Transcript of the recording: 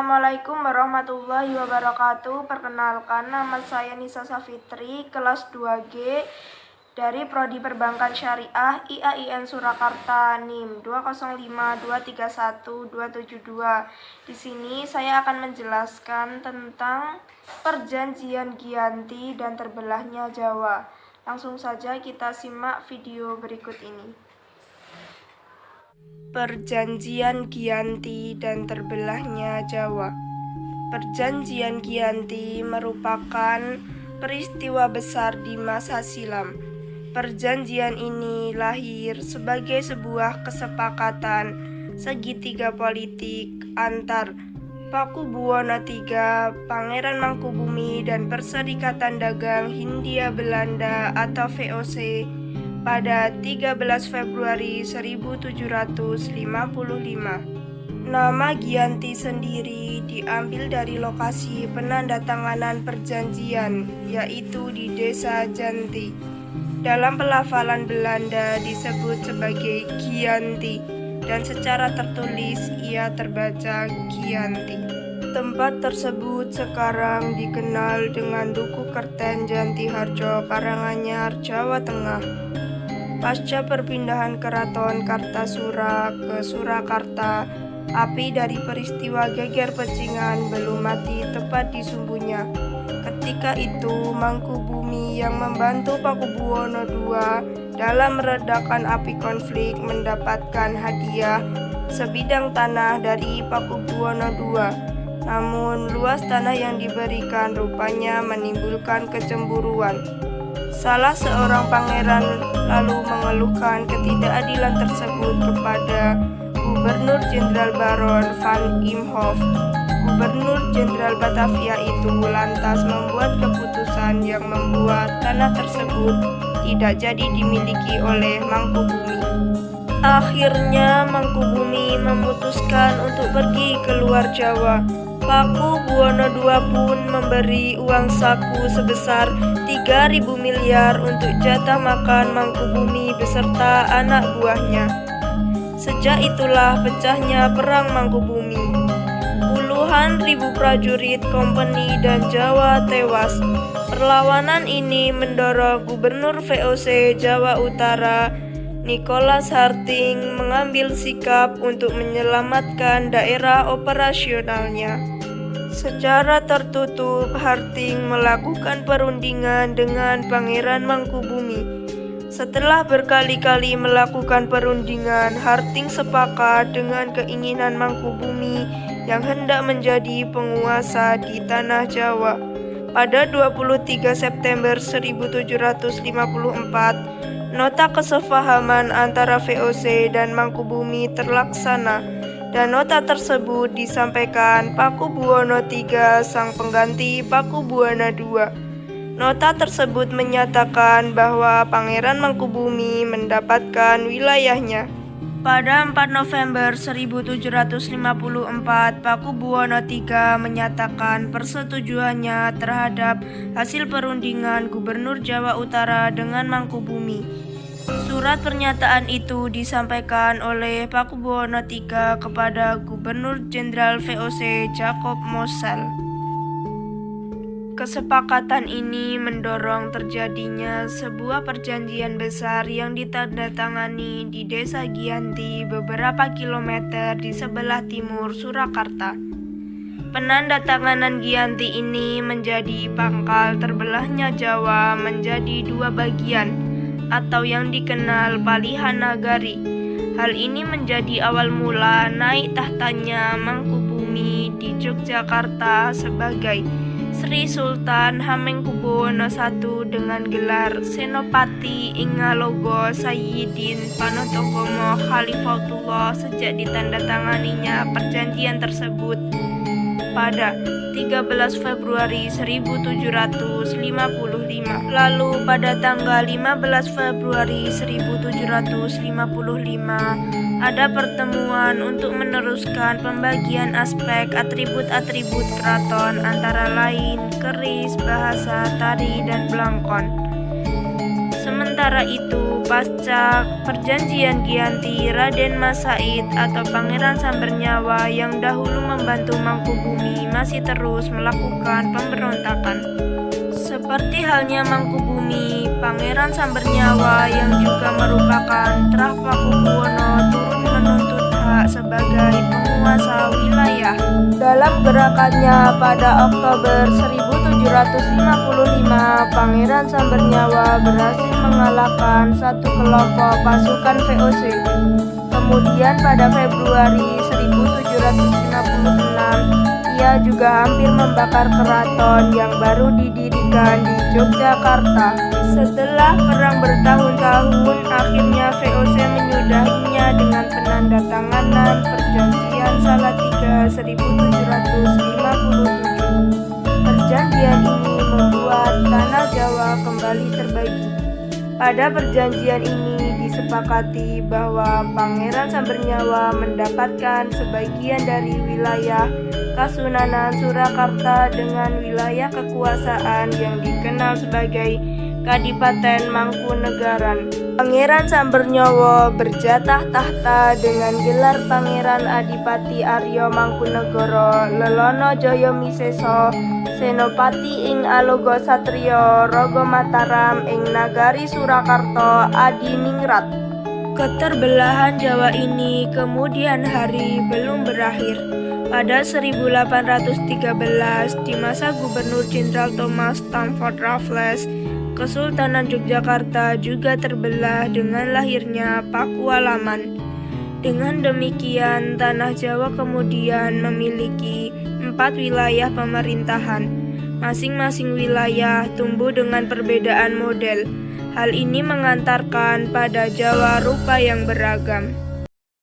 Assalamualaikum warahmatullahi wabarakatuh. Perkenalkan, nama saya Nisa Safitri, kelas 2G dari Prodi Perbankan Syariah IAIN Surakarta, NIM 205231272. Di sini saya akan menjelaskan tentang perjanjian Giyanti dan terbelahnya Jawa. Langsung saja kita simak video berikut ini. Perjanjian Giyanti dan terbelahnya Jawa. Perjanjian Giyanti merupakan peristiwa besar di masa silam. Perjanjian ini lahir sebagai sebuah kesepakatan segitiga politik antar Pakubuwono III, Pangeran Mangkubumi, dan Perserikatan Dagang Hindia Belanda atau VOC pada 13 Februari 1755. Nama Giyanti sendiri diambil dari lokasi penandatanganan perjanjian, yaitu di Desa Janti. Dalam pelafalan Belanda disebut sebagai Giyanti, dan secara tertulis ia terbaca Giyanti. Tempat tersebut sekarang dikenal dengan Duku Kerten Jantiharjo, Karanganyar, Jawa Tengah. Pasca perpindahan Keraton Kartasura ke Surakarta, api dari peristiwa Geger Pecingan belum mati tepat di sumbunya. Ketika itu, Mangkubumi yang membantu Pakubuwono II dalam meredakan api konflik mendapatkan hadiah sebidang tanah dari Pakubuwono II. Namun, luas tanah yang diberikan rupanya menimbulkan kecemburuan. Salah seorang pangeran lalu mengeluhkan ketidakadilan tersebut kepada Gubernur Jenderal Baron van Imhoff. Gubernur Jenderal Batavia itu lantas membuat keputusan yang membuat tanah tersebut tidak jadi dimiliki oleh Mangkubumi. Akhirnya Mangkubumi memutuskan untuk pergi keluar Jawa. Pakubuwono II pun memberi uang saku sebesar 3.000 miliar untuk jatah makan Mangkubumi beserta anak buahnya. Sejak itulah pecahnya perang Mangkubumi. Puluhan ribu prajurit kompeni dan Jawa tewas. Perlawanan ini mendorong Gubernur VOC Jawa Utara Nicholas Harting mengambil sikap untuk menyelamatkan daerah operasionalnya. Secara tertutup, Harting melakukan perundingan dengan Pangeran Mangkubumi. Setelah berkali-kali melakukan perundingan, Harting sepakat dengan keinginan Mangkubumi yang hendak menjadi penguasa di tanah Jawa. Pada 23 September 1754, nota kesepahaman antara VOC dan Mangkubumi terlaksana, dan nota tersebut disampaikan Pakubuwono III, sang pengganti Pakubuwono II. Nota tersebut menyatakan bahwa Pangeran Mangkubumi mendapatkan wilayahnya. Pada 4 November 1754, Pakubuwono III menyatakan persetujuannya terhadap hasil perundingan Gubernur Jawa Utara dengan Mangkubumi. Surat pernyataan itu disampaikan oleh Pakubuwono III kepada Gubernur Jenderal VOC Jacob Mossel. Kesepakatan ini mendorong terjadinya sebuah perjanjian besar yang ditandatangani di Desa Giyanti beberapa kilometer di sebelah timur Surakarta. Penandatanganan Giyanti ini menjadi pangkal terbelahnya Jawa menjadi dua bagian, atau yang dikenal Palihan Nagari. Hal ini menjadi awal mula naik tahtanya Mangkubumi di Yogyakarta sebagai Sri Sultan Hamengkubuwono I dengan gelar Senopati Ingalogo Sayyidin Panotogomo Khalifatullah sejak ditandatanganinya perjanjian tersebut pada 13 Februari 1755. Lalu pada tanggal 15 Februari 1755 ada pertemuan untuk meneruskan pembagian aspek atribut-atribut keraton antara lain keris, bahasa, tari, dan belangkon. Sementara itu, pasca perjanjian Giyanti, Raden Mas Said atau Pangeran Sambernyawa yang dahulu membantu Mangkubumi masih terus melakukan pemberontakan. Seperti halnya Mangkubumi, Pangeran Sambernyawa yang juga merupakan Trah Pakubuwono turut menuntut hak sebagai penguasa wilayah. Dalam gerakannya pada Oktober 1755, Pangeran Sambernyawa berhasil mengalahkan satu kelompok pasukan VOC. Kemudian pada Februari 1756, ia juga hampir membakar keraton yang baru didirikan di Yogyakarta. Setelah perang bertahun-tahun, akhirnya VOC menyudahinya dengan penandatanganan Perjanjian Salatiga 1757. Perjanjian ini membuat tanah Jawa kembali terbagi. Pada perjanjian ini disepakati bahwa Pangeran Sambernyawa mendapatkan sebagian dari wilayah Kasunanan Surakarta dengan wilayah kekuasaan yang dikenal sebagai Kadipaten Mangkunegaran. Pangeran Sambernyawa berjatah tahta dengan gelar Pangeran Adipati Arya Mangkunegara Lelono Jaya Miseso Senopati ing Aloga Satriya Raga Mataram ing Nagari Surakarta Adiningrat. Keterbelahan Jawa ini kemudian hari belum berakhir. Pada 1813, di masa Gubernur Jenderal Thomas Stamford Raffles, Kesultanan Yogyakarta juga terbelah dengan lahirnya Pakualaman. Dengan demikian, tanah Jawa kemudian memiliki 4 wilayah pemerintahan. Masing-masing wilayah tumbuh dengan perbedaan model. Hal ini mengantarkan pada Jawa rupa yang beragam.